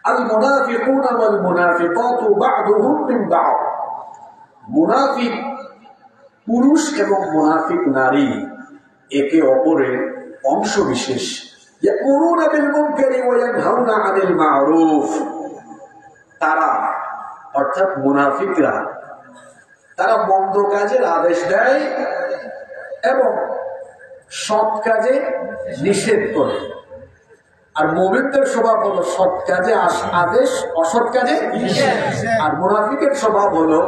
আল মুনাফিকুনা ওয়াল মুনাফিকাতু বা'দুহুম মিন বা'দ। মুনাফিক পুরুষ এবং মুনাফিক নারী একে অপরের অংশ বিশেষ। ইয়ামুরুনা বিল মুনকারি ওয়া ইয়ানহাউনা আনিল মা'রুফ। তারা অর্থাৎ মুনাফিকরা তারা মন্দ কাজের আদেশ দেয় এবং সৎ কাজে নিষেধ করে। আর মুমিনদের স্বভাব হলো সৎ কাজে আদেশ, অসৎ কাজে নিষেধ। আর মুনাফিকের স্বভাব হলো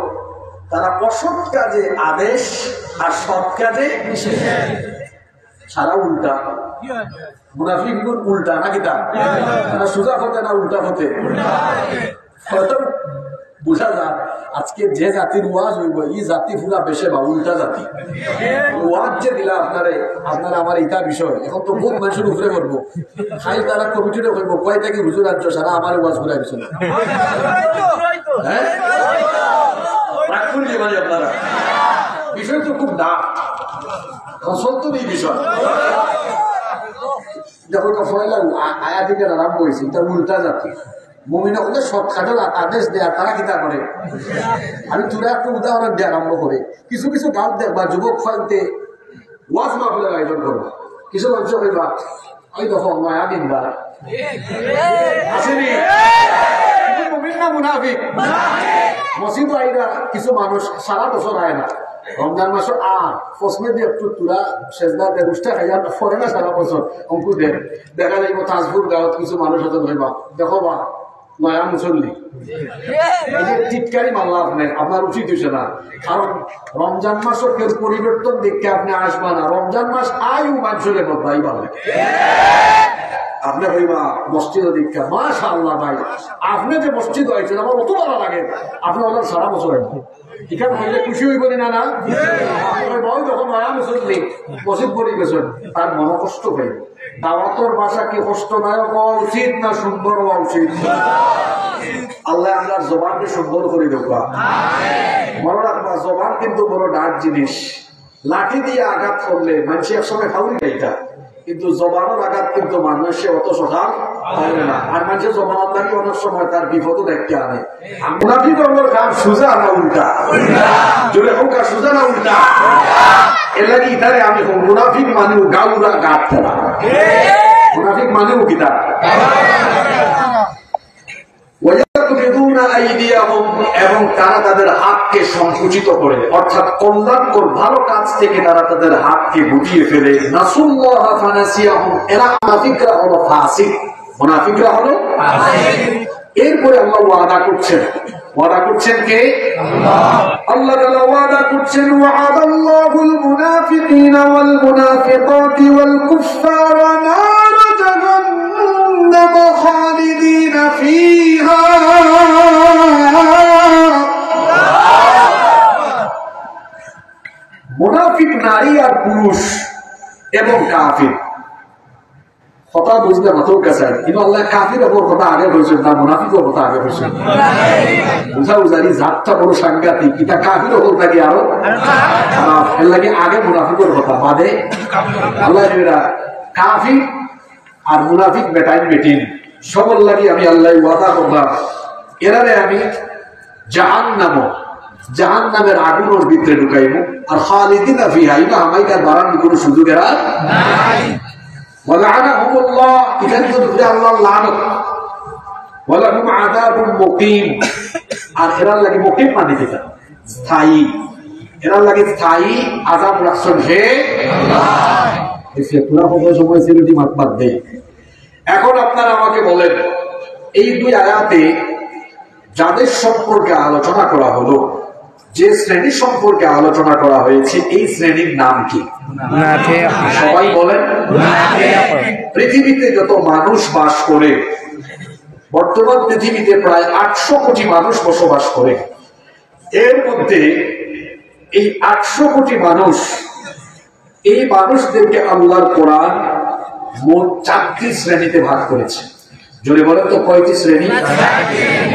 তারা অসৎ কাজে আদেশ আর সৎ কাজে নিষেধ। সারা উল্টা। মুনাফিক উল্টা নাকি তারা সোজা হতে না উল্টা হতে বোঝা যায়। আজকে যে জাতির ওয়াজ হইব এই জাতি পুরা বেশে বা উল্টা জাতি। ওয়াজ যে দিলা আপনারা আমার ইটা বিষয় এখন তো বহুত মানুষের উপরে করবো। খাই তারা কমিটিতে করবো কয় থেকে হুজুর রাজ্য সারা আমার ওয়াজ ঘুরাই দিচ্ছে আপনারা। বিষয় তো খুব না সত্য নেই বিষয়। যখন আয়া থেকে আরম্ভ হয়েছে এটা উল্টা জাতি। মুমিনা হলে সৎখাটো আদেশ দেয়া তারা কিতা করে। আমি তোরা একটা উদাহরণ দিয়ে আরম্ভ করে কিছু কিছু গাঁও দেখবা যুবক ফাইতে ওয়াজ মাহফিলের আয়োজন করবা। কিছু মানুষ কইবা ওই দেখো নয়া দিন বা আসেনি মুমিন না মুনাফিক। মসজিদ আইরা কিছু মানুষ সারা বছর আয় না, রমজান মাসে আর ফসমে দিয়ে একটু তুরা সেজদা দেয় উষ্টা খাইয়া ফরে না সারা বছর অঙ্কুর দেন। দেখা যাইব তাজপুর গাঁৱত কিছু মানুষ হতে ধরবা দেখো বা নয়া মুসল্লি টিটকারি মাল্লা আপনার উচিত হয়েছে না। কারণ রমজান মাসও কেউ পরিবর্তন দেখতে আপনি আসবা না। রমজান মাস আয়ু মানুষের বদলাই ভালো আপনি হইবা মসজিদ দীক্ষা মাশাআল্লাহ ভাই আপনি যে মসজিদ হয়েছেন আমার অত ভালো লাগে। আপনি ওদের সারা বছর এখানে হইলে খুশি হইব না না বল যখন নয়া মুসল্লি মসজিদ পড়ে গেছেন তার মন কষ্ট হইব। দাওয়াতর ভাষা কি কষ্টদায়ক হওয়া উচিত না সুন্দর হওয়া উচিত? আল্লাহ আমরা জবানকে সুন্দর করে দেবা। মনে রাখবা জবান কিন্তু বড় ডাক জিনিস। লাঠি দিয়ে আঘাত করলে মানুষ একসময় ফাউরি এটা, কিন্তু জবানের আঘাত কিন্তু মানুষে অত সকাল পাবে না। আর মানুষের জবানত লাগে অনেক সময় তার বিপদও দেখতে আনে। মুনাফিক হওয়ার কাম সোজা না উল্টা? জোরে হোক আর সোজা না উল্টা? এর লাগে ইতারে আমি মুনাফিক মানেও গাউরা গাছ ফেলা। মুনাফিক মানেও কিতা এবং তারা তাদের হাতকে সংকুচিত করে অর্থাৎ কল্যাণকর ভালো কাজ থেকে তারা তাদের হাতকে গুটিয়ে ফেলে। নাসুল্লাহ ফানাসিয়াহুম। এরা মুনাফিকরা হলো ফাসিক। মুনাফিকরা হলো এরপরে আল্লাহ ওয়াদা করছেন কে? আল্লাহ তাআলা ওয়াদা করছেন ওয়াদাল্লাহুল মুনাফিকিনা ওয়াল মুনাফিকাতি ওয়াল কুফফারা নার জাহান্নাম খালিদিনা ফিহা। মুনাফিক নারী আর পুরুষ এবং কাফির কথা বুঝতে মাত্র কাছে কিন্তু আল্লাহ কাফির ওপর কথা আগে বলছেন না মুনাফিকের কথা আগে বলছেন। বুঝা বুঝারি জাতটা বড় সাংঘাতিক। এটা কাফির ওপর থাকি আরো এর লাগে আগে মুনাফিকের কথা বাদে আল্লাহ কাফির আর মুনাফিক বেটাইন বেটিন সবল লাগি আমি আল্লাহ ওয়াদা করলাম এরারে আমি জাহান্নামের আগুনের ভিতরে ঢুকাইব। আর খালিদিনা ফিহা ইবা আমাইকার বাড়ানোর কোনো সুযোগ এরা নাই। ওয়ালাআনাহুমুল্লাহ ইখানে তো আল্লাহর লানত। ওয়ালাহুম আযাবুন মুকিম। আর এরার লাগি মুকিম মানে কি স্থায়ী। এরার লাগি স্থায়ী আযাব রাখছেন হে আল্লাহ। এসে পুরো কত সময় সিলেটি মাতবাদ দেয়। এখন আপনারা আমাকে বলেন এই দুই আয়াতে যাদের সম্পর্কে আলোচনা করা হলো, যে শ্রেণী সম্পর্কে আলোচনা করা হয়েছে এই শ্রেণীর নাম কি? সবাই বলেন। পৃথিবীতে যত মানুষ বাস করে, বর্তমান পৃথিবীতে প্রায় 800 কোটি মানুষ বসবাস করে। এর মধ্যে এই 800 কোটি মানুষ, এই মানুষদেরকে আল্লাহর কোরআন মোট 4টি শ্রেণীতে ভাগ করেছে। জোরে বলেন তো কয়টি শ্রেণী?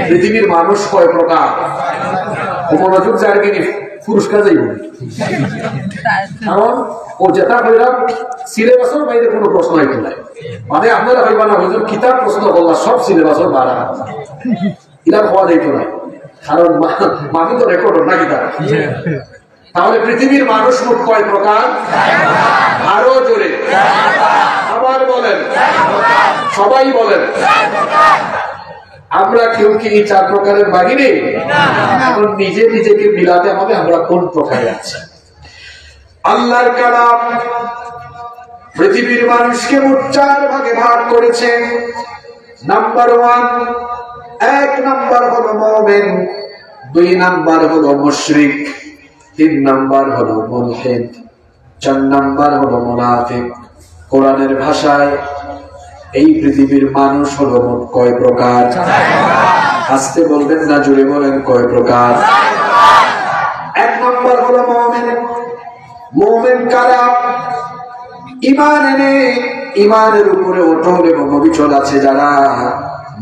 পৃথিবীর মানুষ কয় প্রকার? মনোযোগ জায়গায় পুরস্কার যাইব কারণ ও যেটা বললাম সিলেবাসের বাইরে কোনো প্রশ্ন হইতে নাই। মানে আপনারা ভাইবা না হুজুর কিতাব প্রশ্ন করলা সব সিলেবাসের বাড়া এটা হওয়া যাইতো না, কারণ মামি তো রেকর্ড না কিতাব। তাহলে পৃথিবীর মানুষ মোট কয় প্রকার? আরো জোরে আবার বলেন, সবাই বলেন। আমরা কেউ কি এই 4 প্রকারের বাহিরে? এখন নিজে নিজেকে মিলাতে হবে আমরা কোন প্রকারে আছি। আল্লাহর কালাম পৃথিবীর মানুষকে মোট 4 ভাগে ভাগ করেছে। নাম্বার 1, 1 নাম্বার হলো মুমিন, 2 নাম্বার হলো মুশরিক, 3 নাম্বার হলো মুলহিদ, 4 নাম্বার হলো মুনাফিক। কোরআনের ভাষায় এই পৃথিবীর মানুষ হলো মোট কয় প্রকার? আস্তে বলবেন না, জোরে বলেন, কয় প্রকার? 1 নাম্বার হলো মুমিন। মুমিন কারা? ঈমান এনে ঈমানের উপরে অটল এবং অবিচল আছে যারা,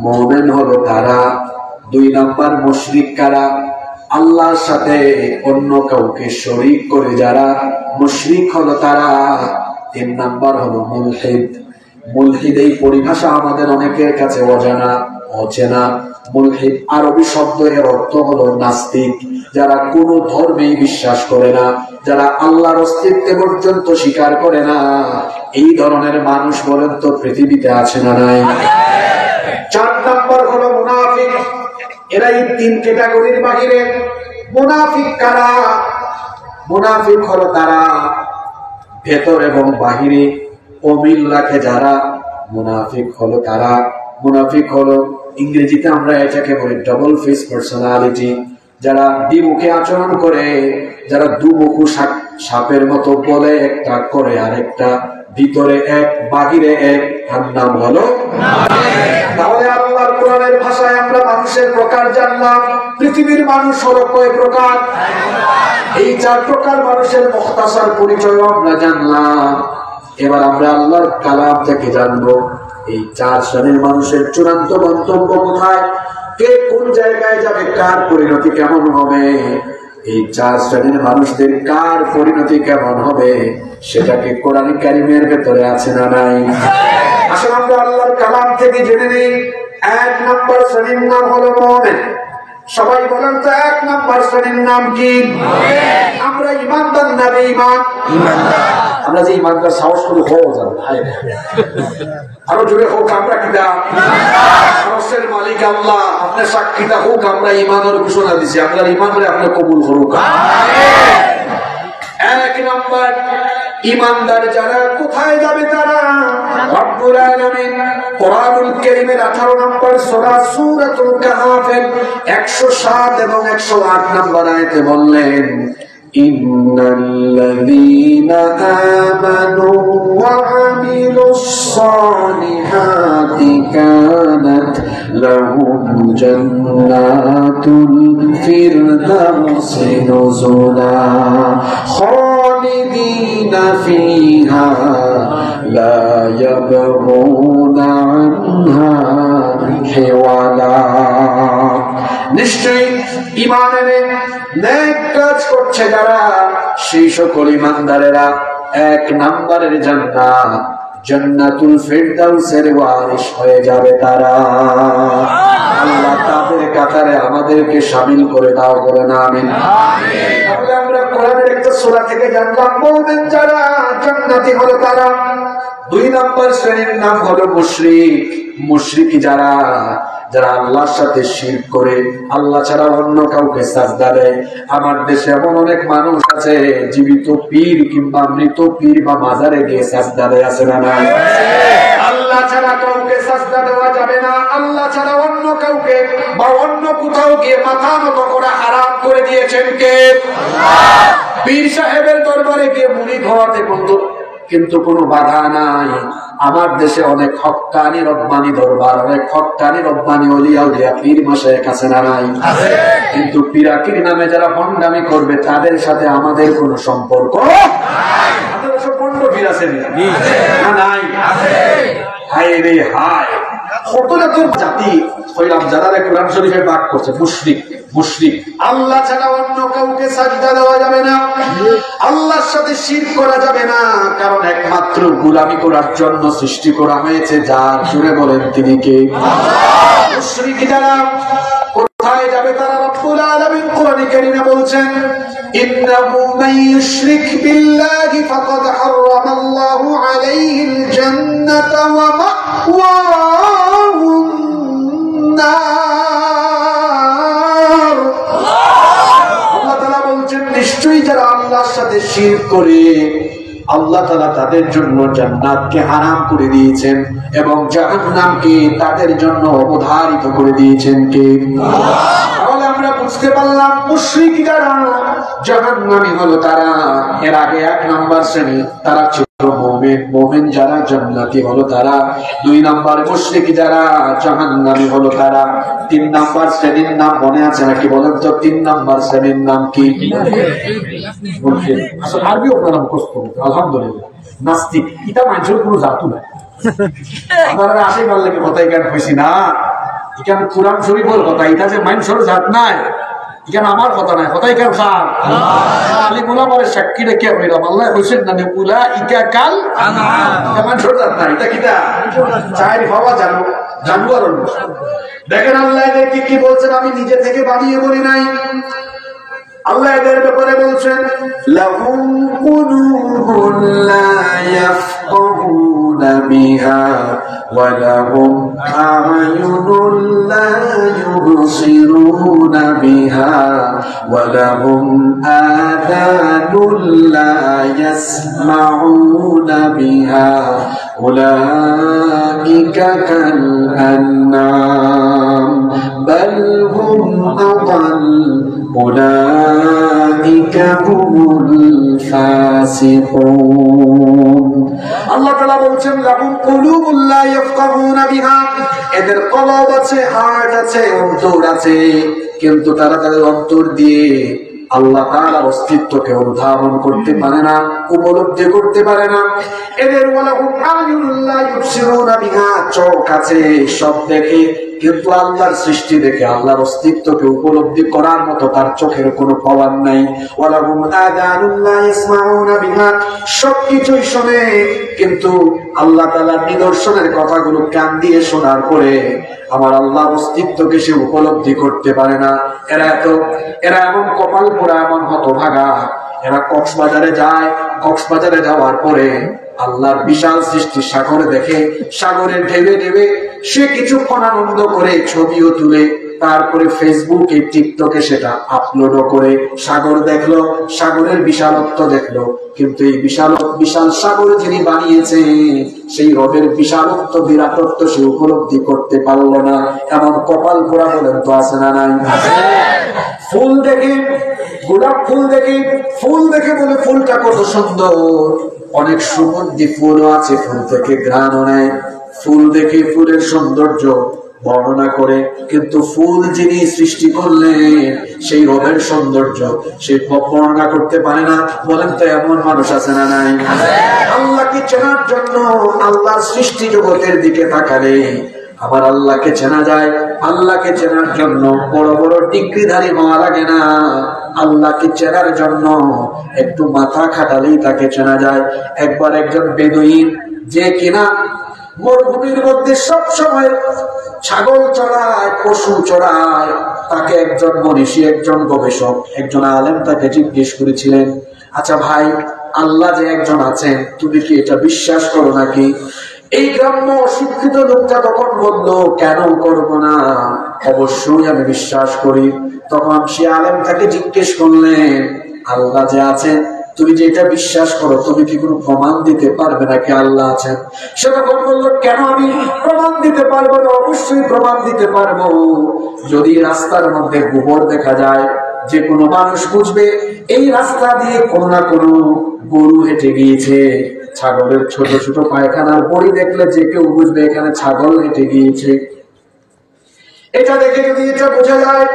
মুমিন হলো তারা। 2 নাম্বার মুশরিক কারা? আল্লাহর সাথে অন্য কাউকে শরীক করে যারা, মুশরিক হলো তারা। 3 নাম্বার হলো মুলহিদ। মুলহিদ এই পরিভাষা আমাদের অনেকের কাছে অজানা, অচেনা। মুলহিদ আরবি শব্দ, এর অর্থ হলো নাস্তিক, যারা কোনো ধর্মেই বিশ্বাস করে না, যারা আল্লাহর অস্তিত্ব পর্যন্ত স্বীকার করে না। এই ধরনের মানুষ বলেন তো পৃথিবীতে আছে না নাই? 4 নাম্বার হলো মুনাফিক। এরা এই 3 ক্যাটাগরির বাহিরে। মুনাফিক কারা? মুনাফিক হলো তারা ভেতর এবং বাহিরে অমিল রাখে যারা, মুনাফিক হলো তারা। মুনাফিক হলো, ইংরেজিতে আমরা এটাকে বলি ডাবল ফেস পার্সোনালিটি, যারা দ্বিমুখী আচরণ করে, যারা দুমুখী সাপের মতো বলে একটা করে আরেকটা, ভিতরে এক বাহিরে এক, তার নাম হলো মুনাফিক। তাহলে আল্লাহর কোরআনের ভাষায় আমরা মানুষের প্রকার জানলাম। পৃথিবীর মানুষ হলো কয় প্রকার? এই 4 প্রকার মানুষের মুখতাসার পরিচয় আমরা জানলাম। এবার আমরা আল্লাহর কালাম থেকে জানবো এই 4 শ্রেণীর মানুষের চূড়ান্ত গন্তব্য কোথায়, কে কোন জায়গায় যাবে, কার পরিণতি কেমন হবে। এই 4 শ্রেণীর মানুষদের কার পরিণতি কেমন হবে সেটাকে কোরআন কারীমের ভেতরে আছে না নাই? আসলে আমরা আল্লাহর কালাম থেকে জেনে নিই। 1 নাম্বার শ্রেণীর নাম হলো মুমিন। সবাই বলেন তো 1 নাম্বার শ্রেণীর নাম কি? আমরা ঈমানদার না বেঈমান? আমরা যে ঈমানদার সাহস করে হওয়া যাবে, আরো জোরে হোক আমরা কিনা? সাহসের মালিক আল্লাহ, আপনার সাক্ষীটা হোক আমরা ঈমানের ঘোষণা দিছি, আপনার ঈমানরে আপনি কবুল করুক। 1 নাম্বার ঈমানদার যারা, কোথায় যাবে তারা? রব্বুল আলামিন কোরআনুল কারীমের 18 নম্বর সূরা সূরাতুল কাহফের 107 এবং 108 নম্বর আয়াতে বললেন, ইন্নাল্লাযীনা আমানু ওয়া আমিলুস সালিহাতি কানাত লাহুম জান্নাতুল ফিরদাউসি নুজুলা খালিদিনা ফিহা লা ইয়াবগুনা আনহা হিওয়ালা। নিশ্চয়ই ঈমান এনে নেক কাজ করছে যারা, সেই সকল ঈমানদারেরা 1 নম্বরের জান্নাত, জান্নাতুল ফিরদাউসের ওয়ারিস হয়ে যাবে তারা। আল্লাহ তাদের কাতারে আমাদেরকে শামিল করে দাও, করে না আমিন। তাহলে আমরা কোরআনের একটা সূরা থেকে জানলাম মুমিন যারা, জান্নাতি হলো তারা। 2 নম্বর শ্রেণীর নাম হলো মুশরিক। মুশরিকি যারা, যারা আল্লাহর সাথে শিরক করে, আল্লাহ ছাড়া অন্য কাউকে সাজদা দেয়। আমার দেশে এমন অনেক মানুষ আছে জীবিত পীর কিংবা মৃত পীর বা মাজারে গিয়ে সাজদা দেয়, আছে না নাই? আল্লাহ ছাড়া কাউকে সাজদা দেওয়া যাবে না। আল্লাহ ছাড়া অন্য কাউকে বা অন্য কোথাও গিয়ে মাথা নত করা হারাম করে দিয়েছেন কে? আল্লাহ। পীর সাহেবের দরবারে গিয়ে মুরিদ হওয়াতে কিন্তু কোনো বাধা নাই। আমার দেশে অনেক হক্কানি রব্বানি দরবার, অনেক হক্কানি রব্বানি ওলিয়া উলিয়া পীর মাশায়েখ আছে না নাই? কিন্তু পীরাকির নামে যারা ভণ্ডামি করবে তাদের সাথে আমাদের কোনো সম্পর্ক নাই। আমাদের সব ভণ্ড পীর আছে না নাই? হায় রে হায়, কত জাতের জাতি হইলাম যারা কোরআন শরীফে পাঠ করছে মুশরিক মুশরিক আল্লাহ ছাড়া অন্য কাউকে সাজদা দেওয়া যাবে না, আল্লাহর সাথে শিরক করা যাবে না, কারণ একমাত্র গোলামি করার জন্য সৃষ্টি করা হয়েছে যার। জুড়ে বলেন তিনি কে? মুশরিক যারা কোথায় যাবে তারা? রব্বুল আলামিন কোরআনে কারীমে বলছেন ইন্নাহু মান ইউশরিক বিল্লাহি ফাকাদ হারামাল্লাহু আলাইহিল জান্নাতা ওয়া মাওয়াহুন নার। আল্লাহ তাআলা বলছেন নিশ্চয়ই যারা আল্লাহর সাথে শিরক করে আল্লাহ তাআলা তাদের জন্য জান্নাতকে হারাম করে দিয়েছেন এবং জাহান্নামকে তাদের জন্য অবধারিত করে দিয়েছেন কে? তাহলে আমরা বুঝতে পারলাম মুশরিক যারা জাহান্নামী হলো তারা। এর আগে 1 নম্বর শ্রেণী তারা ছিল মুমিন, মুমিন যারা জান্নাতি হলো তারা। 2 নম্বর মুশরিক যারা জাহান্নামী হলো তারা। 3 নম্বর শ্রেণীর নাম মনে আছে নাকি বলেন তো? 3 নম্বর শ্রেণীর নাম কি? আসলে আরবি আপনারা মুখস্থ করতে আলহামদুলিল্লাহ। নাস্তিক এটা মানুষের কোনো জাতু নাই। আপনারা আসে ভালো লাগে কথা এখানে হয়েছি না, এখানে কোরআন শরীফের কথা, এটা যে মানুষের জাত নাই এখানে আমার কথা নাই, কথা এখানে খান আলী মোলা বলে সাক্ষী রেখে হইলাম আল্লাহ হয়েছেন না নেপুলা ইকা কাল মানুষের জাত নাই। এটা কিটা চাই ভাবা জানো জানুয়ার। দেখেন আল্লাহ এদেরকে কি বলছেন, আমি নিজে থেকে বানিয়ে বলি নাই। আল্লাহ এদের ব্যাপারে বলছেন লাহুম কুলুবুন লা ইয়াফকাহুনা বিহা ওয়া লাহুম আ'য়ুনুন লা ইউবসিরুনা বিহা ওয়া লাহুম আযানুন লা ইয়াসমাউনা বিহা উলাইকা কাল আনআম বাল হুম আদাল উলাইকা হুমুল ফাসিকুন। আল্লাহ তাআলা বলছেন লাহুম কুলুবুন লা ইয়াফকাহুনা বিহা, এদের কলব আছে, হার্ট আছে, অন্তর আছে, কিন্তু তারা তাদের অন্তর দিয়ে আল্লাহ তাআলার অস্তিত্বকে অনুধাবন করতে পারে না, উপলব্ধি করতে পারে না। এদের ওয়ালাহুম আ'য়ুনুন লা ইউবসিরুনা বিহা, চোখ আছে, সব দেখে, কিন্তু আল্লাহর সৃষ্টি দেখে আল্লাহর অস্তিত্বকে উপলব্ধি করার মতো তার চোখের কোনো পাওয়ার নাই। ওয়ালাহুম আযানুন লা ইয়াসমাউনা বিহা, সবকিছুই শোনে, কিন্তু আল্লাহ তাআলার নিদর্শনের কথাগুলো কান দিয়ে শোনার পরে আমার আল্লাহর অস্তিত্বকে সে উপলব্ধি করতে পারে না। এরা এমন কপাল পোড়া, এমন হতভাগা, এরা কক্সবাজারে যায়, কক্সবাজারে যাওয়ার পরে আল্লাহর বিশাল সৃষ্টি সাগরে দেখে, সাগরের ঢেবে ঢেবে সে কিছুক্ষণ আনন্দ করে ছবিও তুলে, তারপরে ফেসবুকে টিকটকে সেটা আপলোডও করে। সাগর দেখলো, সাগরের বিশালত্ব দেখলো, কিন্তু এই বিশাল সাগর যিনি বানিয়েছে সেই রবের বিশালত্ব বিরাটত্ব সে উপলব্ধি করতে পারলো না। এমন কপাল পোড়া বলেন তো আছে না নাই? ফুল দেখে, গোলাপ ফুল দেখে, ফুল দেখে বলে ফুলটা কত সুন্দর, অনেক সুগন্ধি ফুলও আছে, ফুল থেকে ঘ্রাণও নেয়, ফুল দেখে ফুলের সৌন্দর্য বর্ণনা করে, কিন্তু ফুল যিনি সৃষ্টি করলেন সেই রবের সৌন্দর্য সে বর্ণনা করতে পারে না। বলেন তো এমন মানুষ আছে না নাই? আল্লাহকে চেনার জন্য আল্লাহর সৃষ্টি জগতের দিকে তাকালে আমার আল্লাহকে চেনা যায়। আল্লাহকে চেনার জন্য বড় বড় ডিগ্রিধারী হওয়া লাগে না, আল্লাহকে চেনার জন্য একটু মাথা খাটালেই তাকে চেনা যায়। একবার একজন বেদুইন যে কিনা মরুভূমির মধ্যে সব সময় ছাগল চড়ায়, পশু চড়ায়, তাকে একজন মনীষী, একজন গবেষক, একজন আলেম তাকে জিজ্ঞেস করেছিলেন, আচ্ছা ভাই, আল্লাহ যে একজন আছেন তুমি কি এটা বিশ্বাস করো নাকি? এই গ্রাম্য অশিক্ষিত লোকটা তখন বলল, কেন করব না, অবশ্যই আমি বিশ্বাস করি। তখন সে আলেম তাকে জিজ্ঞেস করলেন, আল্লাহ যে আছেন তুমি যে এটা বিশ্বাস করো, তুমি কি কোনো প্রমাণ দিতে পারবে নাকি আল্লাহ আছেন? সে তখন বলল, কেন আমি প্রমাণ দিতে পারবো না? অবশ্যই প্রমাণ দিতে পারবো। যদি রাস্তার মধ্যে গোবর দেখা যায়, যে কোনো মানুষ বুঝবে এই রাস্তা দিয়ে কোনো না কোনো গরু হেঁটে গিয়েছে। ছাগলের ছোট ছোট পায়খানার বড়ি দেখলে যে কেউ বুঝবে এখানে ছাগল হেঁটে গিয়েছে। এটা দেখে যদি এটা বোঝা যায়,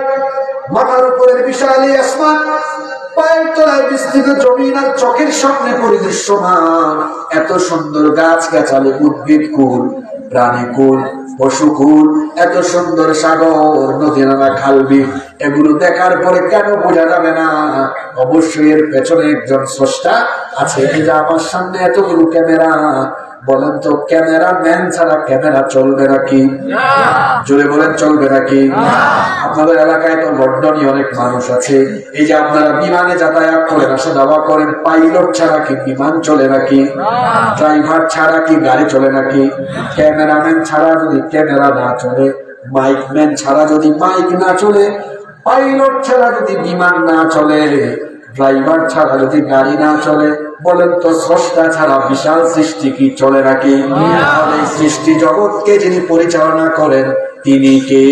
মাথার উপরের বিশাল আসমান, পায়ের তলায় বিস্তৃত জমিন, আর চোখের সামনে পরিদৃশ্যমান এত সুন্দর গাছ গাছালি, উদ্ভিদ কুল, প্রাণীকুল, পশুকুল, এত সুন্দর সাগর, নদী, নালা, খালবিল, এগুলো দেখার পরে কেন বোঝা যাবে না অবশ্যই এর পেছনে একজন স্রষ্টা আছে? এই যে আমার সামনে এতগুলো ক্যামেরা, বলেন তো ক্যামেরা ম্যান ছাড়া ক্যামেরা চলবে নাকি? জোরে বলেন, চলবে নাকি? আপনাদের এলাকায় তো লন্ডনে অনেক মানুষ আছে, এই যে আপনারা বিমানে যাতায়াত করেন, আসা যাওয়া করেন, পাইলট ছাড়া কি বিমান চলে নাকি? ড্রাইভার ছাড়া কি গাড়ি চলে নাকি? ক্যামেরাম্যান ছাড়া যদি ক্যামেরা না চলে, মাইকম্যান ছাড়া যদি মাইক না চলে, পাইলট ছাড়া যদি বিমান না চলে, ড্রাইভার ছাড়া যদি গাড়ি না চলে, বলেন তো স্রষ্টা ছাড়া বিশাল সৃষ্টি কি চলে নাকি? এই সৃষ্টি জগৎকে যিনি পরিচালনা করেন তিনি কে?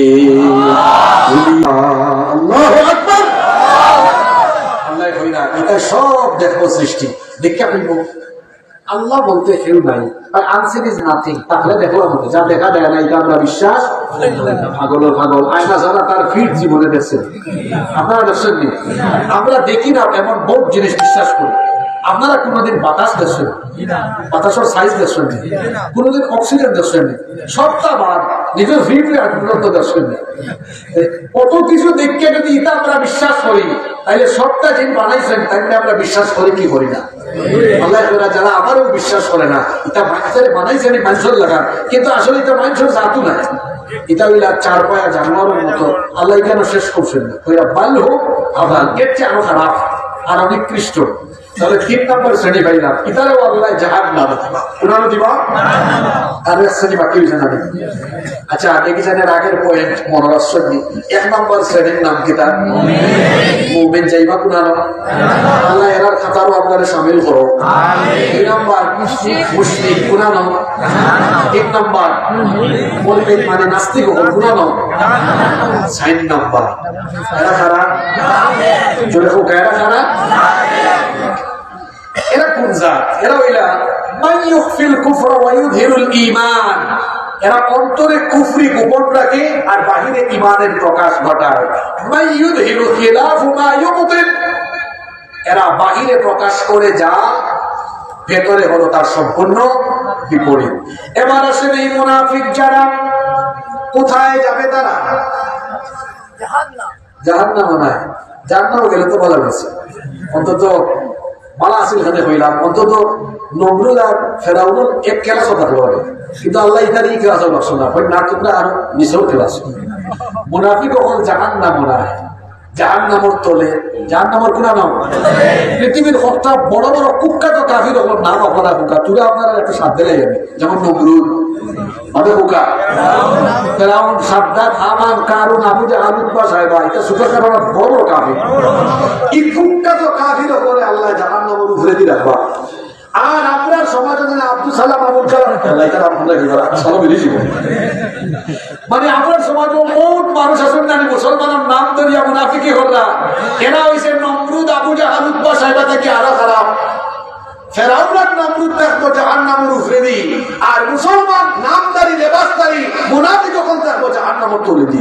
আল্লাহু আকবার। আল্লাহ কইরা এটা সব দেখো সৃষ্টি দেখা হইব। আল্লাহ বলতে কেউ নাই, আনসিন ইজ নাথিং। তাহলে দেখলাম যা দেখা দেয় না এটা আমরা বিশ্বাস। পাগল আয়না ছাড়া তার ফিট জীবনে দেখছেন আপনারা? দেখছেন নি? আমরা দেখি না এমন বহুত জিনিস বিশ্বাস করি। আপনারা কোনোদিন বাতাস দেখছেন? বাতাসের সাইজ দেখছেন? কোনোদিন অক্সিজেন দেখছেন? সবটা বাদ নিজের ফিট দেখছেন? কত কিছু দেখে যদি এটা আমরা বিশ্বাস করি, তাইলে সবটা যিনি বানাইছেন তাইলে আমরা বিশ্বাস করি কি করি না? আল্লাহ যারা আমারও বিশ্বাস করে না এটা বানাইছেন মানুষের লাগা, কিন্তু আসলে এটা মানুষের জাতু না। এটা হইলা চার পায়া জানোয়ারের মতো। আল্লাহ কেন শেষ করছেন না? ওইরা বাল হোক আবার এর চেয়ে আরো খারাপ আর অনেক কৃষ্ট। তাহলে 3 নম্বর শ্রেণী পাইলাম, ইতারেও আল্লাহ জাহাজ না উনারও দিবা আর এক শ্রেণী বাকি হয়েছে না। আচ্ছা, দেখেছেন আগের পয়েন্ট মনে রাখছেন? 1 নম্বর শ্রেণীর নাম কি? তার মুমিন যাইবা কুনানো। আল্লাহ এরার খাতারও আপনারা সামিল করো। 2 নম্বর মুশরিক কুনানো। 3 নম্বর মুলহিদ মানে নাস্তিক কুনানো। 4 নম্বর এরা খারাপ জোরে হোক, এরা খারাপ। এরা কোন জাত? এরা হইলা মান ইউখফিল কুফরা ওয়া ইউযহিরুল ঈমান। এরা অন্তরে কুফরি গোপন রাখে আর বাহিরে ঈমানের প্রকাশ ঘটায়। মান ইউযহিরু খিলাফু মা ইউবতিন। এরা বাহিরে প্রকাশ করে যা ভেতরে হলো তার সম্পূর্ণ বিপরীত। এবার আসেন এই মুনাফিক যারা, কোথায় যাবে তারা? জাহান্নামে। নয়, জাহান্নামে গেলে তো বলা গেছে অন্তত বালা আসিল খানে হইলাম, অন্তত নমরুদ আর ফেরাউনের এক ক্লাস থাকতে পারে, কিন্তু আল্লাহ ইতার এই ক্লাসও লাগছো না, না তোমরা আরো নিচেও ক্লাস। মুনাফিক হল জাহান্নাম নয়, জাহান্নামের তলে। জাহান্নামের কোন নাম? পৃথিবীর সবটা বড় বড় কুখ্যাত কাফির হল নাম আপনারা হুকা, তুলে আপনারা একটু সাথ দিলে যাবে। যেমন নমরুদ হবে হুকা, ফেরাউন, সাদ্দাত, হামান, কারুন, আবু জাহল, উতবা, সাইবা, এটা ছোটখাটো বড় বড় কাফির। এই কুখ্যাত কাফির হলে আল্লাহ জাহান্নামের উপরে দিয়ে রাখবা। আর আপনার সমাজে আব্দুল সালাম, আবুল কালাম, মানে আপনার সমাজে বহুত মানুষ আসুন না মুসলমানের নাম ধরিয়া মুনাফিকি হল্লা। এরা হয়েছে নমরুদ, আবু জাহল, উতবা, সাইবা থেকে আরো খারাপ। ফেরাউন নমরুদ থাকবো জাহান্নামের উপরে দি, আর মুসলমান নামদারি লেবাসদারি মুনাফিক যখন থাকবো জাহান্নামের তলে দি।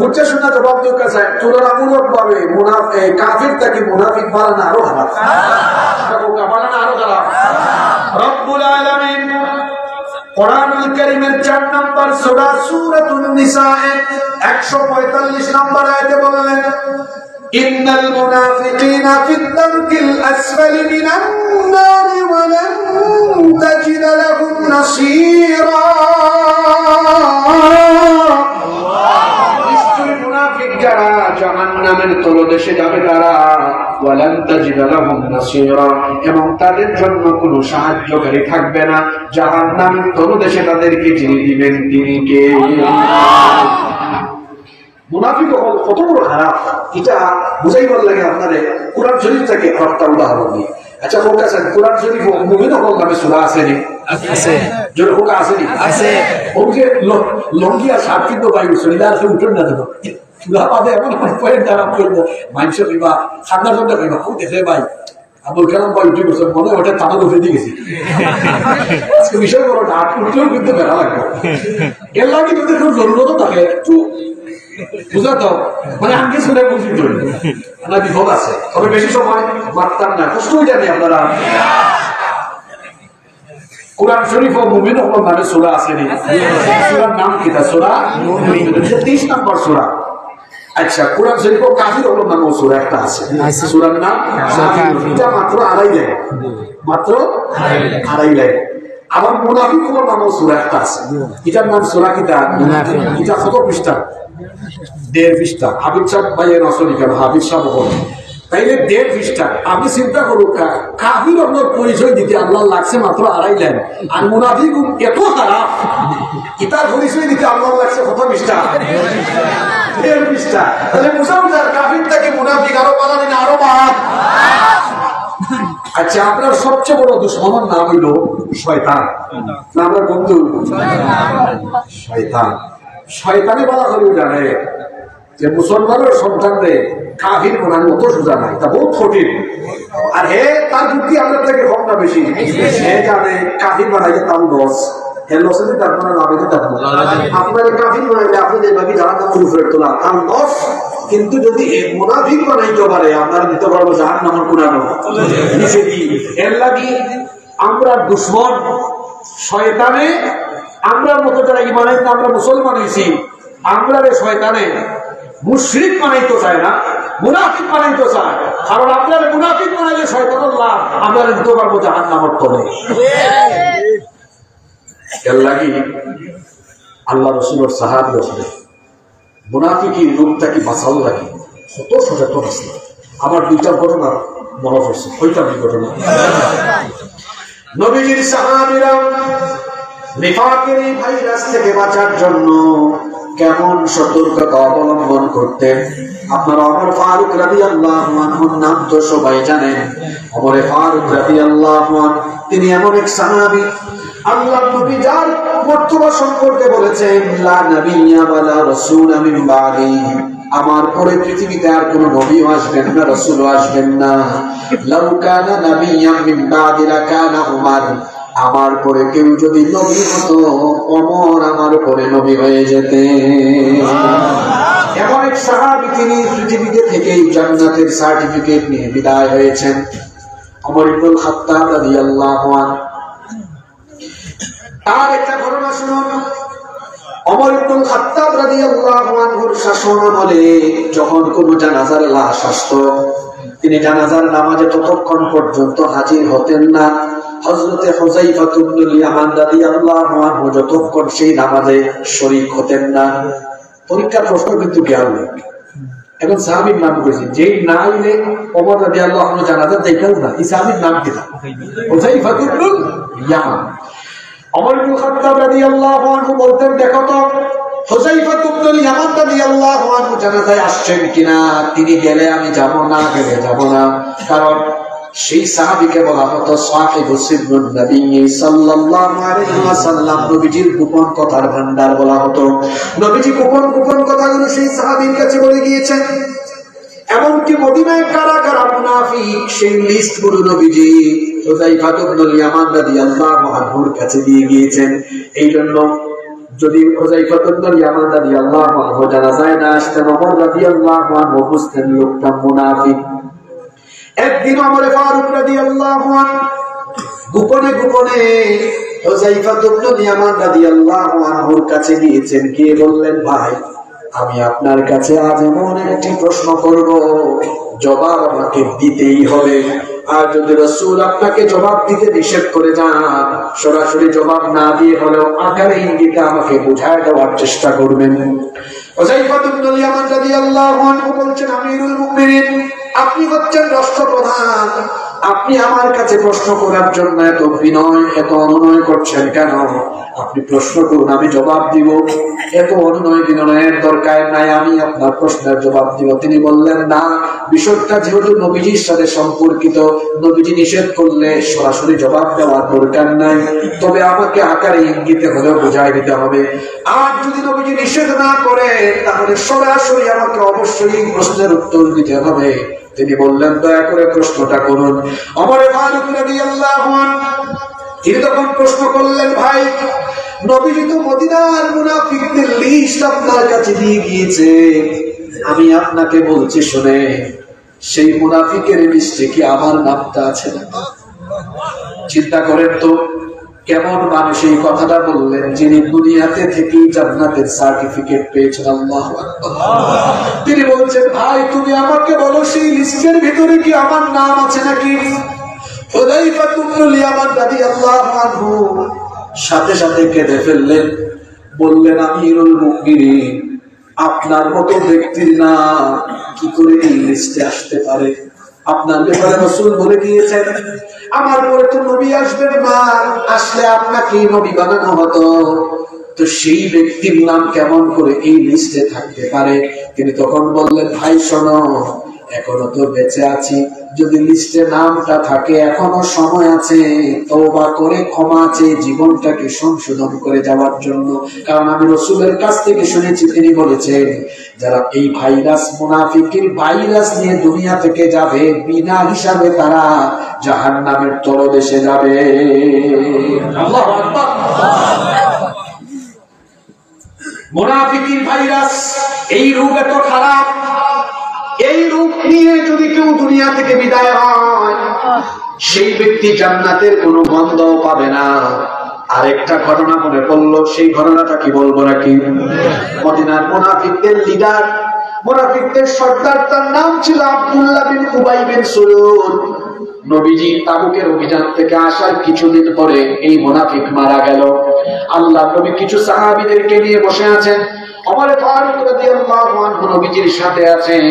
বুঝছে শুনে জবাব দিও কাছে তুলনামূলক ভাবে কাফির থেকে মুনাফিক বানানো আরো খারাপ, বানানো আরো খারাপ। রব্বুল আলামিন কোরআনুল কারীমের 4 নম্বর সূরা সূরাতুন নিসা 145 নম্বর আয়াতে বললেন, ইন্নাল মুনাফিকিনা ফিদ দারকিল আসফালি মিনান নারি ওয়া লান তাজিদ লাহুম নাসীরা। যারা জাহান্নামের তলদেশে যাবে তারা ওয়ালান তাজিদা লাহুম নাসীরা, এবং তাদের জন্য কোনো সাহায্যকারী থাকবে না। জাহান্নামের তলদেশে তাদেরকে যিনি দিবেন তিনি কে? মুনাফিক হল কত বড় খারাপ এটা বুঝাইবার লাগে আপনাদের কোরআন শরীফ থেকে একটা উদাহরণ দিই। আচ্ছা হোক আছে কোরআন শরীফ মুমিন হল নামে সূরা আসেনি? আছে। জোরে হোক আসেনি? আছে। ওকে লঙ্গি আর শার্ট কিন্তু পাই শরীরে আর উঠেন না দেবো চুলা পাতে এমন পয়েন্ট দ্বারা করবো মানুষ কইবা ঠান্ডার জন্য কইবা ও দেখে ভাই আবুল কালাম ভাই 2 বছর মনে ওটা টানা উঠে দিয়ে গেছি বিষয় বড় ডাক উঠলেও কিন্তু বেড়া লাগবে। এর লাগে তোদের খুব জরুরত থাকে একটু বুঝা তো, মানে আমি শুনে বুঝি না বিপদ আছে, তবে বেশি সময় মারতাম না, কষ্ট হয়ে যাবে আপনারা। কুরআন শরীফ ও মুমিন হল নামে সূরা আছে নি? সূরার নাম কি? তা সূরা মুমিন, 30 নম্বর সূরা। আচ্ছা, কুরআন শরীফ ও কাফির হল নামে সূরা একটা আছে, সূরার নাম কাফির। এটা মাত্র 2.5 লাইন, মাত্র 2.5 লাইন। আবার মুনাফিক হল নামে সূরা একটা আছে, এটার নাম সূরা কিতা? মুনাফিক। এটা কত পৃষ্ঠা? 1.5 পৃষ্ঠা। হাবিব সাহেব ভাইয়ের রসনি কেন হাবিব সাহেব হল তাইলে 1.5 পৃষ্ঠা। আমি চিন্তা করু কাফির আপনার পরিচয় দিতে আল্লাহ লাগছে মাত্র 2.5 লাইন, আর মুনাফিক এত খারাপ ইতার পরিচয় দিতে আল্লাহ লাগছে কত পৃষ্ঠা? 1.5 পৃষ্ঠা। তাহলে মুসলমান কাফির থেকে মুনাফিক আরো বাড়ানি না আরো বাড়ান? আচ্ছা, আপনার সবচেয়ে বড় দুশ্মনের নাম হইল শয়তান, না আমরা বন্ধু? শয়তান। শয়তানে বলা হলেও জানে যে মুসলমানের সন্তানদের কাফির বানানো অত সোজা নাই, তা বহুত কঠিন। আর হে তার যুক্তি আমাদের থেকে কম না বেশি, সে জানে কাফির বানাইতে তার লস, এর লসে দিতে আপনারা লাভে থাকবো। আপনার কাফির বানাইলে আপনি দেখবেন যারা নাম উপরে তোলা তার লস, কিন্তু যদি মুনাফিক বানাইতে পারে আপনারা দিতে পারবো যার নাম কুরানো। এর লাগি আমরা দুশ্মন শয়তানে, আমরা মতো যারা ইমানের না আমরা মুসলমান হয়েছি, আমরা শয়তানে মুশরিক বানাইতে চায় না, মুনাফিক বানাইতে চায়। কারণ আপনার মুনাফিক বানাইলে শয়তানের লাভ, আমরা দিতে পারবো জাহান্নামের তলে। এর লাগি আল্লাহ রাসূলের সাহাবী হচ্ছে মুনাফিকের রূপটাকে বাঁচাল লাগে কত সচেতন আছে। আমার 2টা ঘটনা মনে পড়ছে। ওইটা ঘটনা নবীজির সাহাবীরা নিফাকের এই ভাইরাস থেকে বাঁচার জন্য কেমন সতর্কতা অবলম্বন করতেন। আপনারা ওমর ফারুক রাদিয়াল্লাহু আনহুর নাম তো সবাই জানেন। ওমর ফারুক রাদিয়াল্লাহু আনহু তিনি এমন এক সাহাবী, আল্লাহ নবী যার মর্তবা সম্পর্কে বলেছেন লা নাবিয়্যা ওয়ালা রাসূলা মিন বাদি, আমার পরে পৃথিবীতে আর কোন নবীও আসবেন না, রাসূলও আসবেন না। লাউ কানা নাবিয়্যাম মিন বাদি লাকানা উমর, আমার পরে কেউ যদি নবী হতো ওমর আমার পরে নবী হয়ে যেতেন। এমন এক সাহাবী তিনি পৃথিবীতে থেকেই জান্নাতের সার্টিফিকেট নিয়ে বিদায় হয়েছেন, ওমর ইবনুল খাত্তাব রাদিয়াল্লাহু আনহু। তার একটা ঘটনা শুনুন। ওমর ইবনুল খাত্তাব রাদিয়াল্লাহু আনহুর শাসনামলে যখন কোন জানাজার লাশ আসতো, তিনি জানাজার নামাজে ততক্ষণ পর্যন্ত হাজির হতেন না। হযরতে হুযায়ফা ইবনুল ইয়ামান রাদিয়াল্লাহু আনহু যতক্ষণ সেই নামাজে শরীক হতেন না। পরীক্ষা প্রশ্ন কিন্তু জ্ঞান নেই। এখন সাহাবীর নাম কইছি, যেই না আইলে ওমর রাদিয়াল্লাহু আনহু জানাজা দেখাও না, এই সাহাবীর নাম কি? হুযায়ফা ইবনুল ইয়ামান। ওমর ইবনুল খাত্তাব রাদিয়াল্লাহু আনহু বলতেন, দেখো তো হুযায়ফা ইবনুল ইয়ামান রাদিয়াল্লাহু আনহু জানাজায় আসছেন কিনা, তিনি গেলে আমি যাব না, গেলে যাব না। কারণ সেই সাহাবীকে বলা হতো সাহিবু সিররুন নবী সাল্লাল্লাহু আলাইহি ওয়াসাল্লাম, নবীজির গোপন কথার ভান্ডার বলা হতো। নবীজি গোপন গোপন কথাগুলো সেই সাহাবীর কাছে বলে গিয়েছেন। এমনকি মদিনায় কারা কারা মুনাফিক সেই লিস্টগুলো নবীজি হুযায়ফা ইবনুল ইয়ামান রাদিয়াল্লাহু আনহুর কাছে দিয়ে গিয়েছেন। এই জন্য যদি হুযায়ফা ইবনুল ইয়ামান রাদিয়াল্লাহু আনহু জানাজায় না আসতেন, ওমর রাদিয়াল্লাহু আনহু বুঝতেন লোকটা মুনাফিক। একদিন ওমর ফারুক রাদিয়াল্লাহু আনহু গোপনে গোপনে হুযায়ফা ইবনুল ইয়ামান রাদিয়াল্লাহু আনহুর কাছে গিয়েছেন, গিয়ে বললেন, ভাই আমি আপনার কাছে আজ এমন একটি প্রশ্ন করব, জবাব আমাকে দিতেই হবে। আর যদি রাসূল আপনাকে জবাব দিতে নিষেধ করে যান, সরাসরি জবাব না দিয়ে হলেও আকারে ইঙ্গিতে আমাকে বুঝায় দেওয়ার চেষ্টা করবেন। হুযায়ফা ইবনুল ইয়ামান রাদিয়াল্লাহু আনহু বলছেন, আমিরুল মুমিনিন, আপনি হচ্ছেন রাষ্ট্রপ্রধান, আপনি আমার কাছে প্রশ্ন করার জন্য এত বিনয় এত অনুনয় করছেন কেন? আপনি প্রশ্ন করুন, আমি জবাব দিব। এত অনুনয় বিনয়ের দরকার নাই, আমি আপনার প্রশ্নের জবাব দিব। তিনি বললেন, না, বিষয়টা যেহেতু নবীজির সাথে সম্পর্কিত, নবীজি নিষেধ করলে সরাসরি জবাব দেওয়ার দরকার নাই, তবে আমাকে আকারে ইঙ্গিতে হলেও বোঝাই দিতে হবে। আর যদি নবীজি নিষেধ না করে তাহলে সরাসরি আমাকে অবশ্যই প্রশ্নের উত্তর দিতে হবে। তিনি বললেন, দয়া করে প্রশ্নটা করুন। ওমর ফারুক রাদিয়াল্লাহু আনহু তিনি তখন প্রশ্ন করলেন, ভাই নবীজি তো মদিনার মুনাফিকদের লিস্ট আপনার কাছে দিয়ে গিয়েছে, আমি আপনাকে বলছি শুনে, সেই মুনাফিকের লিস্টে কি আমার নামটা আছে না? চিন্তা করেন তো, কেমন মানুষ এই কথাটা বললেন যিনি দুনিয়াতে থেকেই জান্নাতের সার্টিফিকেট পেয়েছেন। আল্লাহু আকবার। তিনি বলছেন, ভাই তুমি আমাকে বলো সেই লিস্টের ভিতরে কি আমার নাম আছে নাকি? হুযায়ফা ইবনুল ইয়ামান রাদিয়াল্লাহু আনহু সাথে সাথে কেঁদে ফেললেন, বললেন, আমিরুল মুমিনিন, আপনার মতো ব্যক্তির নাম কি করে এই লিস্টে আসতে পারে? আপনার ব্যাপারে রাসূল বলে দিয়েছেন, আমার পরে তো নবী আসবেন না, আসলে আপনাকে নবী বানানো হতো, তো সেই ব্যক্তির নাম কেমন করে এই লিস্টে থাকতে পারে? তিনি তখন বললেন, ভাই শোনো, এখনো তো বেঁচে আছি, যদি লিস্টে নামটা থাকে এখনো সময় আছে, তওবা করে ক্ষমা চেয়ে জীবনটাকে সংশোধন করে যাওয়ার জন্য। কারণ আমি রাসূলের কাছ থেকে শুনেছি, তিনি বলেছেন, যারা এই ভাইরাস, মুনাফিকের ভাইরাস নিয়ে দুনিয়া থেকে যাবে, বিনা হিসাবে তারা জাহান্নামের তলদেশে যাবে। আল্লাহু আকবার। মুনাফিকের ভাইরাস, এই রোগ এত খারাপ, এই রূপ নিয়ে যদি কেউ দুনিয়া থেকে বিদায় হয়, সেই ব্যক্তি জান্নাতের কোনো গন্ধও পাবে না। আরেকটা ঘটনা মনে পড়লো, সেই ঘটনাটা কি বলবো নাকি? মদিনার মুনাফিকদের লিডার, মুনাফিকদের সর্দার, তার নাম ছিল আব্দুল্লাহ বিন উবাই বিন সুলুল। নবীজি তাবুকের অভিযান থেকে আসার কিছুদিন পরে এই মুনাফিক মারা গেল। আল্লাহ নবী কিছু সাহাবীদেরকে নিয়ে বসে আছেন, ওমর ফারুক রাদিয়াল্লাহু আনহু নবীজির সাথে আছেন।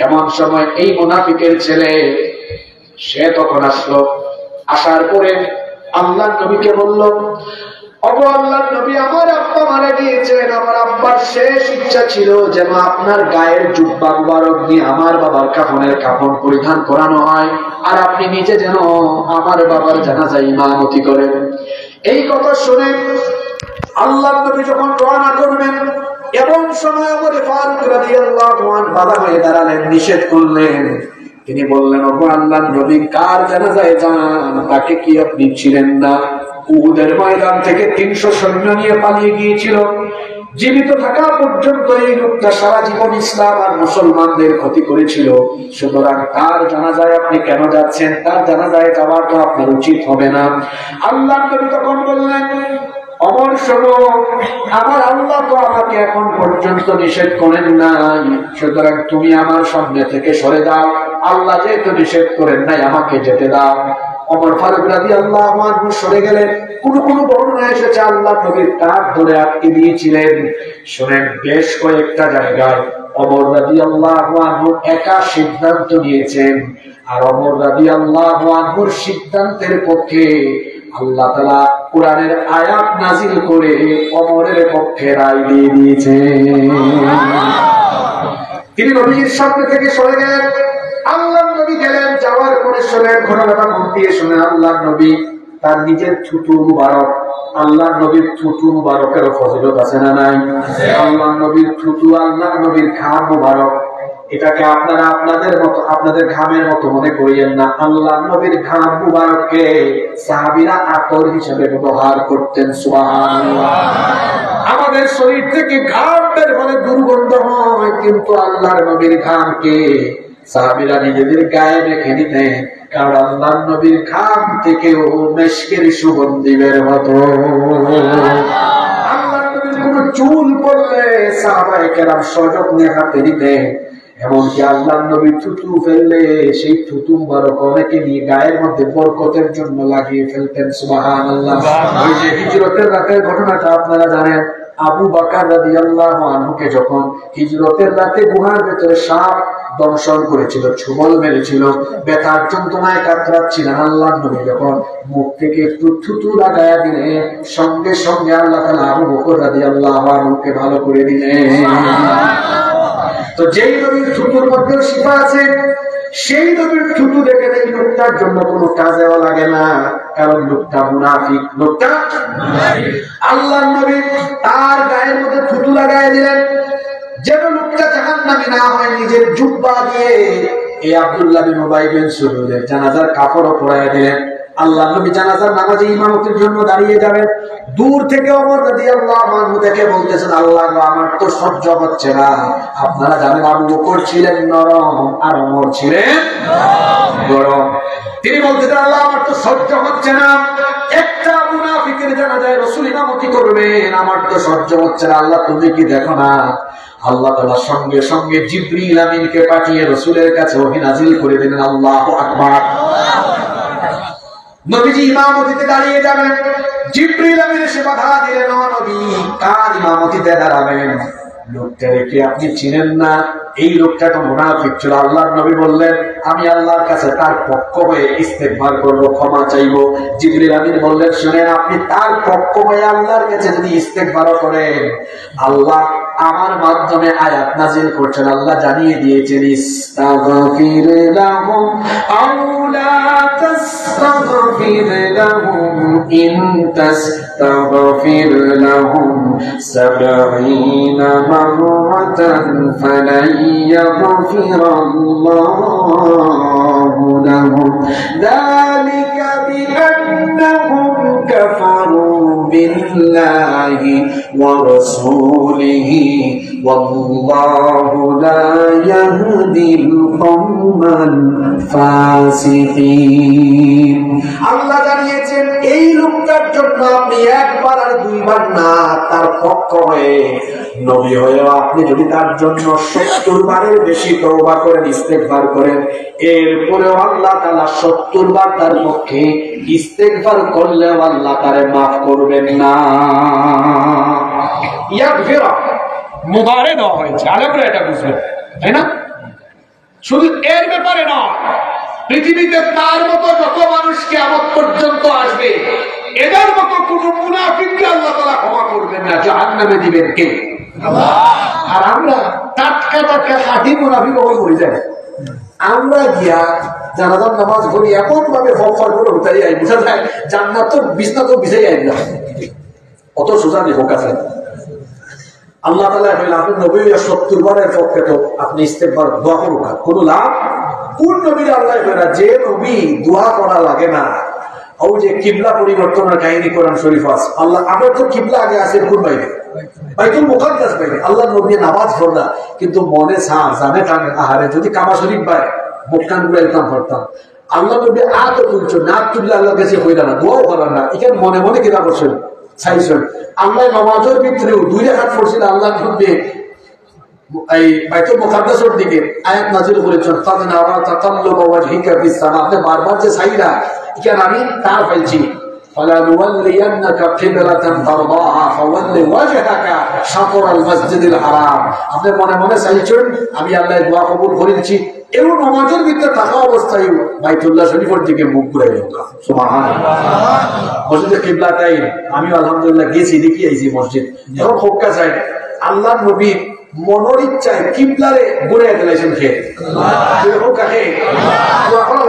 এমন সময় এই মুনাফিকের ছেলে সে তখন আসলো। আসার পরে আল্লাহর নবীকে বলল, ওগো আল্লাহর নবী, আমার আব্বা মারা গিয়েছেন, আমার আব্বার শেষ ইচ্ছা ছিল যেন আপনার গায়ের জুব্বা মুবারক দিয়ে আমার বাবার কাফনের কাফন পরিধান করানো হয়, আর আপনি নিজে যেন আমার বাবার জানাজা ইমামতি করেন। এই কথা শুনে আল্লাহর নবী যখন রওনা করবেন, এমন সময় ওমর ফারুক রাদিয়াল্লাহু আনহু বাধা হয়ে দাঁড়ালেন, নিষেধ করলেন। তিনি বললেন, ওগো আল্লাহর নবী, কার জানাজায় যান, তাকে কি আপনি ছিলেন না? উহুদের ময়দান থেকে 300 সৈন্য নিয়ে পালিয়ে গিয়েছিল। জীবিত থাকা পর্যন্ত এই লোকটা সারা জীবন ইসলাম আর মুসলমানদের ক্ষতি করেছিল। সুতরাং তার জানাজায় আপনি কেন যাচ্ছেন? তার জানাজায় যাওয়ার তো আপনার উচিত হবে না। আল্লাহর নবী তখন বললেন, ওমর শোনো, আমার আল্লাহ তো আমাকে এখন পর্যন্ত নিষেধ করেন নাই, সুতরাং তুমি আমার সামনে থেকে সরে যাও। আল্লাহ যেহেতু নিষেধ করেন নাই, আমাকে যেতে দাও। ওমর ফারুক রাদিয়াল্লাহু আনহু সরে গেলেন। কোন বর্ণনা এসেছে আল্লাহর নবীর কাঁধ ধরে আটকে দিয়েছিলেন। শুনেন, বেশ কয়েকটা জায়গায় ওমর রাদিয়াল্লাহু আনহু একা সিদ্ধান্ত নিয়েছেন, আর ওমর রাদিয়াল্লাহু আনহুর সিদ্ধান্তের পক্ষে আল্লাহ তাআলা কোরআনের আয়াত নাযিল করে ওমরের পক্ষে রায় দিয়ে দিয়েছেন। তিনি নবীর সামনে থেকে সরে গেলেন। আল্লাহর নবী গেলেন, যাওয়ার পরে শোনেন ঘটনাটা মন দিয়ে শুনে, আল্লাহর নবী তার নিজের থুতু মুবারক, আল্লাহর নবীর থুতু মুবারকের ফজিলত আছে না নাই? আল্লাহর নবীর থুতু, আল্লাহর নবীর ঘাম মুবারক, এটাকে আপনারা আপনাদের মতো, আপনাদের ঘামের মতো মনে করিয়েন না। আল্লাহর নবীর ঘাম মুবারককে সাহাবীরা আতর হিসেবে ব্যবহার করতেন। সুবহানাল্লাহ। আমাদের শরীর থেকে ঘাম বের হলে দুর্গন্ধ হয়, কিন্তু আল্লাহর নবীর ঘামকে সাহাবীরা নিজেদের গায়ে রেখে নিতেন, কারণ আল্লাহর নবীর ঘাম থেকেও মেশকের সুগন্ধি বের হতো। আল্লাহর নবীর কোনো চুল পড়লে সাহাবায়ে কেরাম সযত্নে হাতে নিতেন। এমনকি আল্লাহর নবী থুতু ফেললে সেই থুতু মুবারক অনেকে নিয়ে গায়ের মধ্যে বরকতের জন্য লাগিয়ে ফেলতেন। সুবহানাল্লাহ। ওই যে হিজরতের রাতের ঘটনাটা আপনারা জানেন, আবু বকর রাদিয়াল্লাহু আনহুকে যখন হিজরতের রাতে গুহার ভেতরে সাপ দংশন করেছিল, ছোবল মেরেছিল, ব্যথার যন্ত্রণায় কাতরাচ্ছিলেন, আল্লাহর নবী যখন মুখ থেকে একটু থুতু লাগায়া দিলেন, সঙ্গে সঙ্গে আল্লাহ তাআলা আবু বকর রাদিয়াল্লাহু আনহুকে ভালো করে দিলেন। তো যেই নবীর থুতুর মধ্যে শিফা আছে, সেই নবীর থুতু দেখে এই লোকটার জন্য কোনো কাজেও লাগে না, কারণ লোকটা মুনাফিক, লোকটা আল্লাহর নবী তার গায়ের মধ্যে থুতু লাগায় দিলেন যেন লোকটা জাহান্নামী না হয়। নিজের জুব্বা দিয়ে এই আব্দুল্লাহ বিন উবাই বিন সুলুলের জানাজার কাপড়ও পরাইয়া দিলেন। আল্লাহ নবী জানাজার নামাজে ইমামতির জন্য দাঁড়িয়ে যাবেন। দূর থেকে ওমর রাদিয়াল্লাহু আনহু দেখে বলতেছেন, আল্লাহ গো, আমার তো সহ্য হচ্ছে না। আপনারা জানেন আবু বকর ছিলেন নরম আর ওমর ছিলেন গরম। তিনি বলতেন আল্লাহ আমার তো সহ্য হচ্ছে না, একটা মুনাফিকের জানাজায় রাসূল ইমামতি করবেন, আমার তো সহ্য হচ্ছে না। আল্লাহ তুমি কি দেখো না? আল্লাহ তাআলা সঙ্গে সঙ্গে জিবরিল আমিনকে পাঠিয়ে রাসূলের কাছে ওহী নাযিল করে দিলেন। আল্লাহু আকবার। নবীজি ইমামতিতে দাঁড়িয়ে যাবেন, জিবরিল আমিন এসে বাধা দিলেন, ও নবী কার ইমামতিতে দাঁড়াবেন? লোকটাকে কি আপনি চিনেন না? এই লোকটা তো মুনাফিক ছিল। আল্লাহর নবী বললেন আমি আল্লাহর কাছে তার পক্ষ হয়ে ইস্তেগফার করব, ক্ষমা চাইবো। জিবরিল আমিন বললেন শুনেন, আপনি তার পক্ষ হয়ে আল্লাহর কাছে যদি ইস্তেগফার করেন, আল্লাহ আমার মাধ্যমে আয়াত নাযিল করছেন। আল্লাহ জানিয়ে দিয়েছেন ইস্তাগফির লাহুম আও লা তাস্তাগফির লাহুম ইন তাস্তাগফির লাহুম 70 মাররাতান ফালাই ইয়াগফিরাল্লাহু লাহুম যালিকা বিআন্নাহুম কাফারু বিল্লাহি ওয়া রাসূলিহি ওয়াল্লাহু লা ইয়াহদিল কওমাল ফাসিকিন। আল্লাহ জানিয়েছেন এই লোকটার জন্য আপনি একবার আর দুইবার না, তার পক্ষ হয়ে নবী হয়েও আপনি যদি তার জন্য 70 বারের বেশি তওবা করেন, ইস্তেগফার করেন, এরপরেও আল্লাহ তাআলা 70 বার তার পক্ষে ইস্তেগফার করলেও আল্লাহ তারে মাফ করবেন না। ইয়াগফিরা মুবারে দেওয়া হয়েছে, আলেমরা এটা বুঝবেন, তাই না? শুধু এর ব্যাপারে নয়, পৃথিবীতে তার মতো যত মানুষ কিয়ামত পর্যন্ত আসবে, এদের মতো কোন মুনাফিককে আল্লাহ তাআলা ক্ষমা করবেন না, জাহান্নামে দিবেন কে? আল্লাহ। আর আমরা টাটকা টাটকা খাঁটি মুনাফিক হয়ে যায়। আমরা গিয়া জানাজার নামাজ পড়ি এমন ভাবে ফফর করে উঠাই আই, বুঝা যায় জান্নাত তো বিছনা তো বিছাই আই না, অত সোজা নেই হোক আছে। আল্লাহ তাআলা কইলেন আপনি নবী 70 বারের পক্ষে তো আপনি ইস্তেগফার দোয়া করুন, কোনো লাভ? কোন নবীর আল্লাহ কইরা যে নবী দোয়া করা লাগে না? ও যে কিবলা পরিবর্তনের কাহিনী কোরআন শরীফ আছে। আল্লাহ আপনার তো কিবলা আগে আছে কোন বাইরে? বাইতুল মুকাদ্দাস বাইরে। আল্লাহ নবী নামাজ পড়না কিন্তু মনে সার জানে কানে আহারে যদি কাবা শরীফ বাইরে মুখকান গুলো একদম পড়তাম। আল্লাহ নবী আতো তুলছো না, তুললে আল্লাহর কাছে হইল না, দোয়াও করার না, এখানে মনে মনে কিনা করছেন চাইছেন। আল্লাহ নামাজের ভিতরেও 2 রাকাত পড়ছিল, আল্লাহ নবী এই বাইতুল মুকাদ্দাসের দিকে আয়াত নাযিল করেছেন, ফাদ নারা তাকাল্লুবা ওয়াজহিকা ফিস সামা। আপনি বারবার যে চাইরা এখানে আমি তার পাইছি, ফালা নুওয়াল্লিয়ান্নাকা কিবলাতান তারদাহা ফাওয়াল্লি ওয়াজহাকা শাতরাল মাসজিদিল হারাম। আপনি মনে মনে চাইছেন, আমি আল্লাহ দোয়া কবুল করেছি, এবং নামাজের ভিতরে থাকা অবস্থায় বাইতুল্লাহ শরীফের দিকে মুখ ঘুরে গেল। সুবহানাল্লাহ। মসজিদে কিবলাটাই আমি আলহামদুলিল্লাহ গেছি, দেখি আইছি মসজিদ। এখন হোক্কা চাই আল্লাহর নবী মনের ইচ্ছায় কিবলারে ঘুরে দিলেছেন কে?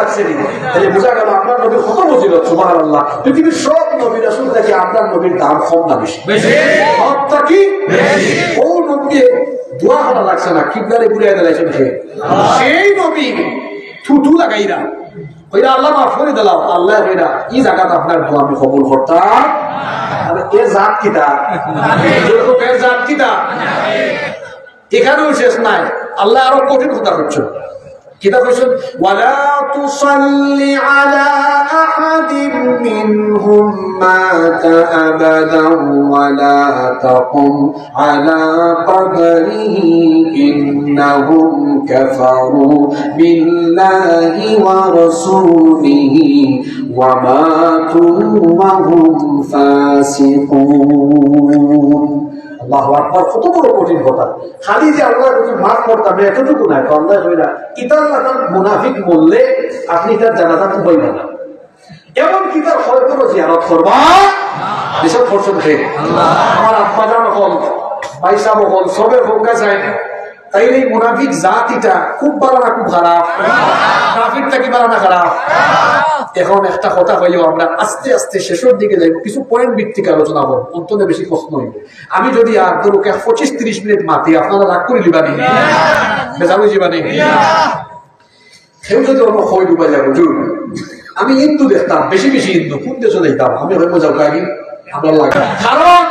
লাগছে নি? তাহলে বোঝা গেল আপনার নবীর কত ফজিলত। সুবহানাল্লাহ। পৃথিবীর সব নবী রাসূল থেকে আপনার নবীর দাম কম না বেশি? অর্থাৎ কি ও নবী দোয়া করা লাগছে না, কিবলারে ঘুরে দিলেছেন কে? সেই নবী থুতু লাগাইরা কইরা আল্লাহ মাফ করে দিলাম, আল্লাহ কইরা এই জায়গাটা আপনার দোয়া আমি কবুল করতাম। এর জাত কিতা? এর জাত কিতা? এখানেও শেষ নাই, আল্লাহ আরো কঠিন কথা করছেন। কিতাব বলছেন ওয়ালা তুসাল্লি আলা আহাদিন মিনহুম মাতা আবাদান ওয়ালা তাকুম আলা কবরিহি ইন্নাহুম কাফারু বিল্লাহি ওয়া রাসূলিহি ওয়া মাতু ওয়া হুম ফাসিকুন। আল্লাহু আকবার। কত বড় কঠিন কথা। খালি যে আল্লাহ মাফ করতাম এতটুকু নাই, আল্লাহ কইরা ইতার লাগান মুনাফিক বললে আপনি তার জানাজা তুলবেন না, এমন কি তার খবরও জিয়ারত করবা এসব করছেন কে? আমার আব্বা জান হল, ভাই সাহেব হল, সবের হোকা যায়। তাইলে এই মুনাফিক জাতিটা খুব ভালো না খুব খারাপ? কাফিরটা কি ভালো না খারাপ? এখন একটা কথা হইলেও আমরা আস্তে আস্তে শেষের দিকে যাইব, কিছু পয়েন্ট ভিত্তিক আলোচনা করবো, অন্তত বেশি প্রশ্ন হইব। আমি যদি আর ধরো 25-30 মিনিট মাতি আপনারা রাগ করে দিবানি, বেজাবো যাবানি, কেউ যদি অন্য খই ডুবাই যাবো। আমি হিন্দু দেখতাম, বেশি বেশি হিন্দু, কোন দেশে দেখতাম আমি হইব যাও কাহিনী আমার লাগে, কারণ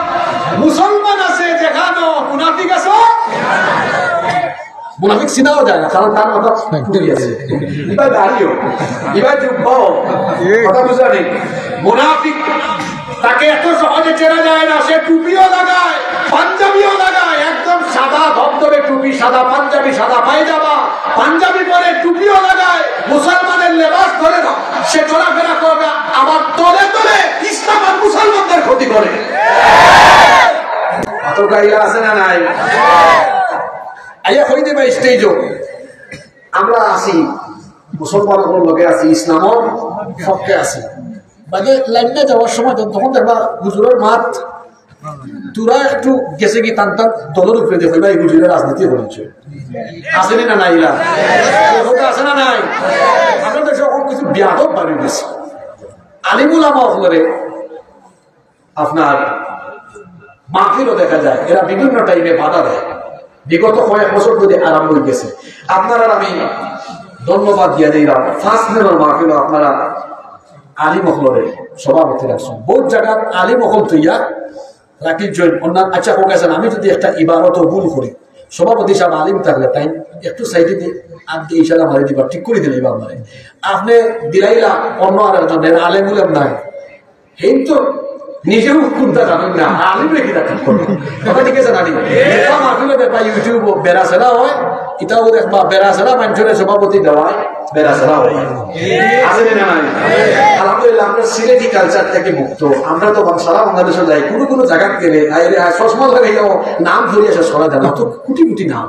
মুসলমান আছে যেখানে মুনাফিক আছে মুনাফিক চিনাও যায় না, কারণ তার মাথা টুপি আছে, এবার দাঁড়িয়েও এবার যুব্বাও কথা বুঝা নেই। মুনাফিক তাকে এত সহজে চেনা যায় না, সে টুপিও লাগায় পাঞ্জাবিও লাগায়, একদম সাদা ধবধবে টুপি, সাদা পাঞ্জাবি, সাদা পায়জামা, পাঞ্জাবি পরে টুপিও লাগায়, মুসলমানের লেবাস ধরে না সে চলাফেরা করবে, আবার তলে তলে ইসলাম আর মুসলমানদের ক্ষতি করে। এত গাইলা আছে না নাই? আইয়া হইতে পাই স্টেজও আমরা আছি, মুসলমানের লগে আছি, ইসলামর পক্ষে আছি, মানে লাইনে যাওয়ার সময় তখন দেখবা হুজুরের মাত তোরা একটু গেছে কি টান টান দলের উপরে দেখো এই হুজুরের রাজনীতি করেছে, আসেনি না নাই? আছে না নাই? আমাদের দেশে এখন কিছু ব্যাপক বাড়িয়ে গেছে। আলিমুল আমলে আপনার মাহফিলও দেখা যায়, এরা বিভিন্ন টাইমে বাধা দেয়। বিগত কয়েক বছর ধরে আরম্ভ হয়ে গেছে। আপনারা আমি ধন্যবাদ দিয়ে দিলাম, ফার্স্ট দিনের মাহফিল আপনারা আলিম মহলের সভাপতি রাখছেন, বহুত জায়গার আলিম মহল তৈয়া রাখি জয়েন অন্যান্য। আচ্ছা হোক গেছেন, আমি যদি একটা ইবারত ভুল করি, সভাপতি সাহেব আলিম থাকলে তাই একটু সাইডে দিয়ে আগে ইশারা মারি দিবা, ঠিক করে দিলে এবার মারে আপনি দিলাইলা অন্য আর একজন আলেম উলেম নাই, এই তো নিজেও খুঁজতে জানেন না, আলিম রেখে ঠিক করবে কথা, ঠিক আছে? নানি মাহফিলে দেখবা ইউটিউব বেড়াচেরা হয়, এটাও দেখবা বেড়াচেরা মানুষের সভাপতি দেওয়ায় বেড়াচেরা হয়। আলহামদুলিল্লাহ আমরা সিলেটি কালচার থেকে মুক্ত। আমরা তো সারা বাংলাদেশে যাই, কোনো কোনো জায়গা গেলে চশমা লাগাইলেও নাম ধরিয়ে শেষ করা যায় না, তো কোটি কোটি নাম।